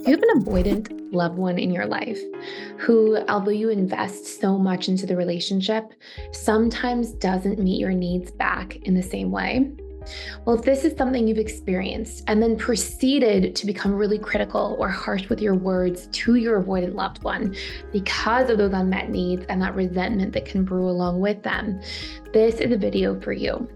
You have an avoidant loved one in your life who, although you invest so much into the relationship, sometimes doesn't meet your needs back in the same way. Well, if this is something you've experienced and then proceeded to become really critical or harsh with your words to your avoidant loved one because of those unmet needs and that resentment that can brew along with them, this is a video for you.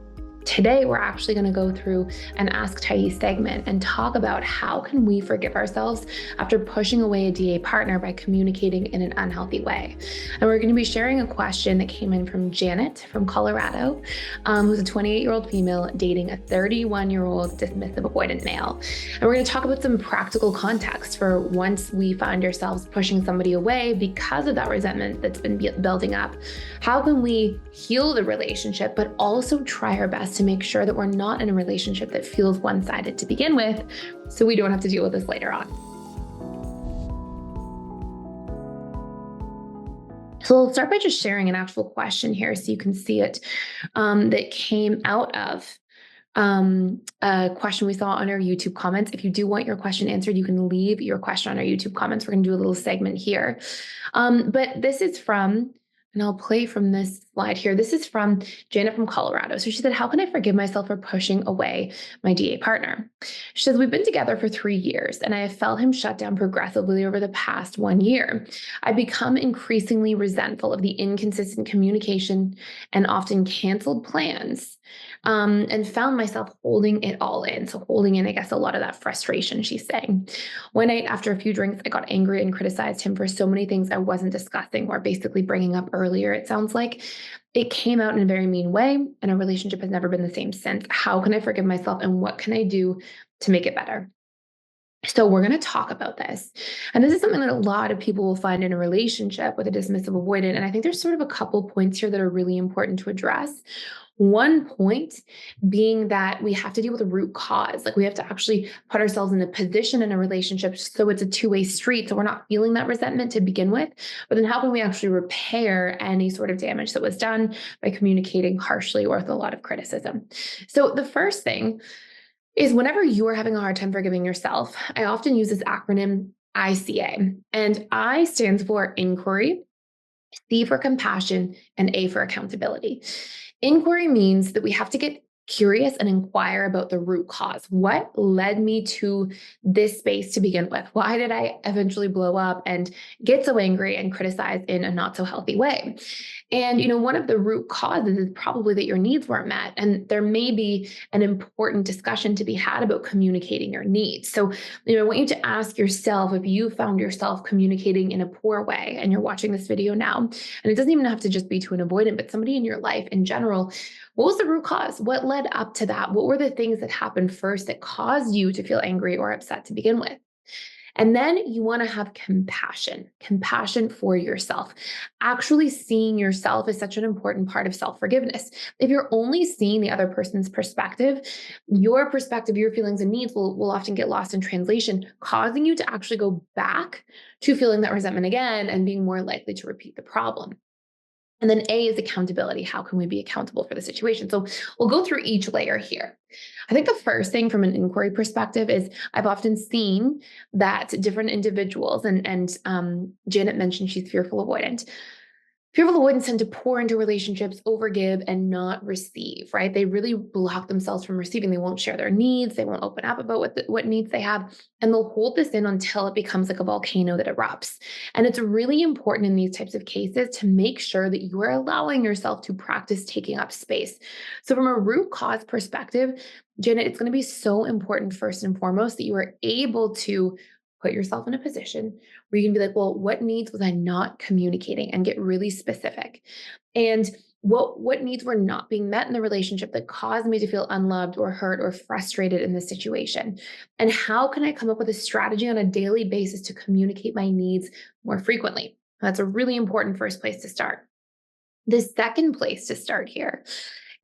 Today, we're actually going to go through an Ask Tidy segment and talk about how can we forgive ourselves after pushing away a DA partner by communicating in an unhealthy way. And we're going to be sharing a question that came in from Janet from Colorado, who's a 28-year-old female dating a 31-year-old dismissive avoidant male. And we're going to talk about some practical context for once we find ourselves pushing somebody away because of that resentment that's been building up. How can we heal the relationship, but also try our best to make sure that we're not in a relationship that feels one-sided to begin with, so we don't have to deal with this later on. So I'll start by just sharing an actual question here so you can see it that came out of a question we saw on our YouTube comments. If you do want your question answered, you can leave your question on our YouTube comments. We're going to do a little segment here. But this is from, and I'll play from this slide here. This is from Janet from Colorado. So she said, how can I forgive myself for pushing away my DA partner? She says, we've been together for 3 years and I have felt him shut down progressively over the past 1 year. I've become increasingly resentful of the inconsistent communication and often canceled plans, and found myself holding it all in. So holding in, I guess, a lot of that frustration, she's saying. One night after a few drinks, I got angry and criticized him for so many things I wasn't discussing or basically bringing up earlier, it sounds like. It came out in a very mean way, and our relationship has never been the same since. How can I forgive myself, and what can I do to make it better? So we're going to talk about this. And this is something that a lot of people will find in a relationship with a dismissive avoidant. And I think there's sort of a couple points here that are really important to address. One point being that we have to deal with the root cause. Like we have to actually put ourselves in a position in a relationship so it's a two-way street. So we're not feeling that resentment to begin with. But then how can we actually repair any sort of damage that was done by communicating harshly or with a lot of criticism? So the first thing is whenever you are having a hard time forgiving yourself, I often use this acronym I.C.A. And I stands for inquiry, C for compassion, and A for accountability. Inquiry means that we have to get curious and inquire about the root cause. What led me to this space to begin with? Why did I eventually blow up and get so angry and criticize in a not so healthy way? And, one of the root causes is probably that your needs weren't met. And there may be an important discussion to be had about communicating your needs. So, I want you to ask yourself if you found yourself communicating in a poor way and you're watching this video now, and it doesn't even have to just be to an avoidant, but somebody in your life in general. What was the root cause? What led up to that? What were the things that happened first that caused you to feel angry or upset to begin with? And then you want to have compassion for yourself. Actually seeing yourself is such an important part of self-forgiveness. If you're only seeing the other person's perspective, your perspective, your feelings and needs will often get lost in translation, causing you to actually go back to feeling that resentment again and being more likely to repeat the problem. And then A is accountability. How can we be accountable for the situation? So we'll go through each layer here. I think the first thing from an inquiry perspective is I've often seen that different individuals, and Janet mentioned she's fearful avoidant. Fearful avoidants tend to pour into relationships, overgive, and not receive, right? They really block themselves from receiving. They won't share their needs. They won't open up about what needs they have. And they'll hold this in until it becomes like a volcano that erupts. And it's really important in these types of cases to make sure that you are allowing yourself to practice taking up space. So from a root cause perspective, Janet, it's going to be so important first and foremost that you are able to put yourself in a position where you can be like, well, what needs was I not communicating, and get really specific. And what needs were not being met in the relationship that caused me to feel unloved or hurt or frustrated in this situation? And how can I come up with a strategy on a daily basis to communicate my needs more frequently? That's a really important first place to start. The second place to start here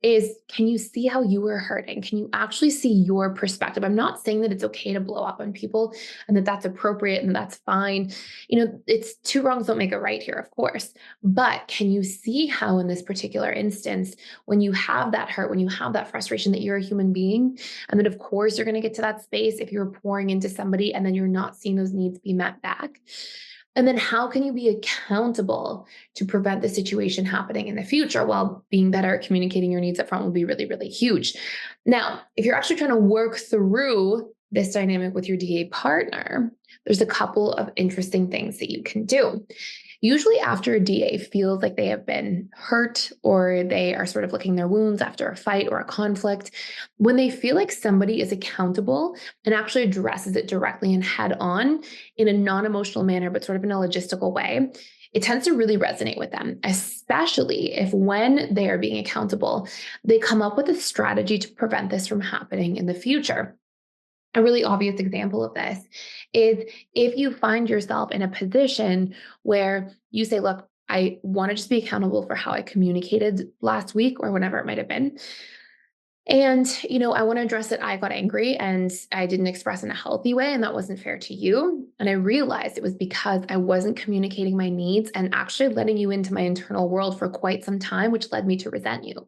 is, can you see how you were hurting? Can you actually see your perspective? I'm not saying that it's okay to blow up on people and that that's appropriate and that's fine. It's two wrongs don't make a right here, of course. But can you see how in this particular instance, when you have that hurt, when you have that frustration, that you're a human being, and that of course you're going to get to that space if you're pouring into somebody and then you're not seeing those needs be met back? And then how can you be accountable to prevent the situation happening in the future? While being better at communicating your needs up front will be really, really huge. Now, if you're actually trying to work through this dynamic with your DA partner, there's a couple of interesting things that you can do. Usually after a DA feels like they have been hurt or they are sort of licking their wounds after a fight or a conflict, when they feel like somebody is accountable and actually addresses it directly and head on in a non-emotional manner, but sort of in a logistical way, it tends to really resonate with them, especially if when they are being accountable, they come up with a strategy to prevent this from happening in the future. A really obvious example of this is if you find yourself in a position where you say, look, I want to just be accountable for how I communicated last week or whenever it might have been. And, I want to address that I got angry and I didn't express in a healthy way, and that wasn't fair to you. And I realized it was because I wasn't communicating my needs and actually letting you into my internal world for quite some time, which led me to resent you.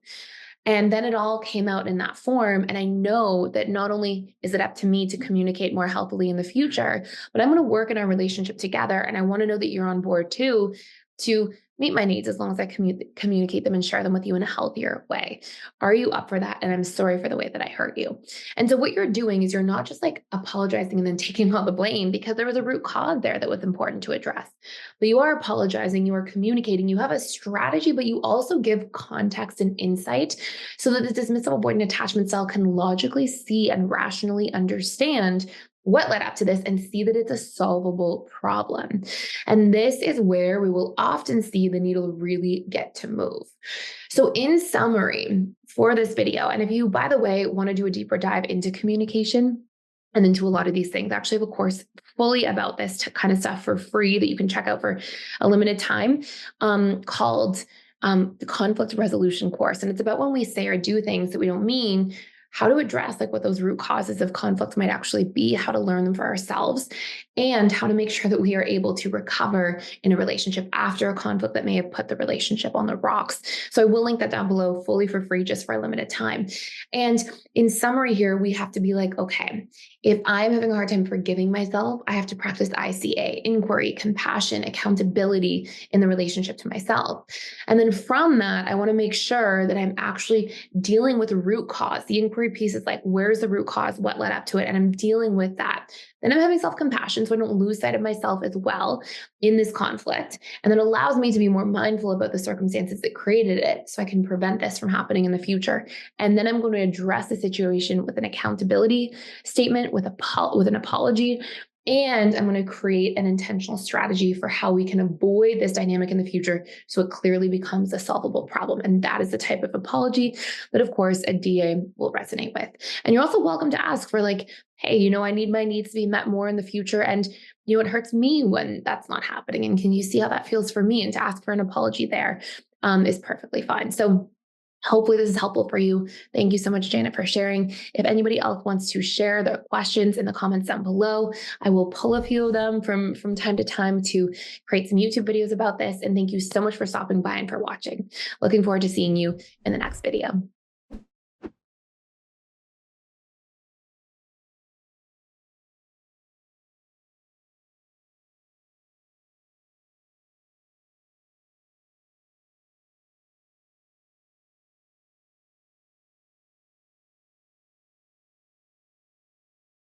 And then it all came out in that form. And I know that not only is it up to me to communicate more healthily in the future, but I'm going to work in our relationship together. And I want to know that you're on board too, to meet my needs as long as I communicate them and share them with you in a healthier way. Are you up for that? And I'm sorry for the way that I hurt you. And so what you're doing is you're not just like apologizing and then taking all the blame, because there was a root cause there that was important to address. But you are apologizing, you are communicating, you have a strategy, but you also give context and insight so that the dismissive avoidant attachment style can logically see and rationally understand what led up to this and see that it's a solvable problem. And this is where we will often see the needle really get to move. So in summary for this video, and if you, by the way, want to do a deeper dive into communication and into a lot of these things, I actually have a course fully about this kind of stuff for free that you can check out for a limited time, called the conflict resolution course. And it's about when we say or do things that we don't mean, how to address like what those root causes of conflict might actually be, how to learn them for ourselves, and how to make sure that we are able to recover in a relationship after a conflict that may have put the relationship on the rocks. So I will link that down below fully for free just for a limited time. And in summary here, we have to be like, okay, if I'm having a hard time forgiving myself, I have to practice I.C.A, inquiry, compassion, accountability in the relationship to myself. And then from that, I want to make sure that I'm actually dealing with the root cause. The inquiry piece is like, where's the root cause? What led up to it? And I'm dealing with that. Then I'm having self-compassion so I don't lose sight of myself as well in this conflict. And that allows me to be more mindful about the circumstances that created it so I can prevent this from happening in the future. And then I'm going to address the situation with an accountability statement, with an apology, and I'm going to create an intentional strategy for how we can avoid this dynamic in the future so it clearly becomes a solvable problem. And that is the type of apology that, of course, a DA will resonate with. And you're also welcome to ask for like, hey, I need my needs to be met more in the future. And, it hurts me when that's not happening. And can you see how that feels for me? And to ask for an apology there is perfectly fine. So hopefully this is helpful for you. Thank you so much, Janet, for sharing. If anybody else wants to share their questions in the comments down below, I will pull a few of them from time to time to create some YouTube videos about this. And thank you so much for stopping by and for watching. Looking forward to seeing you in the next video.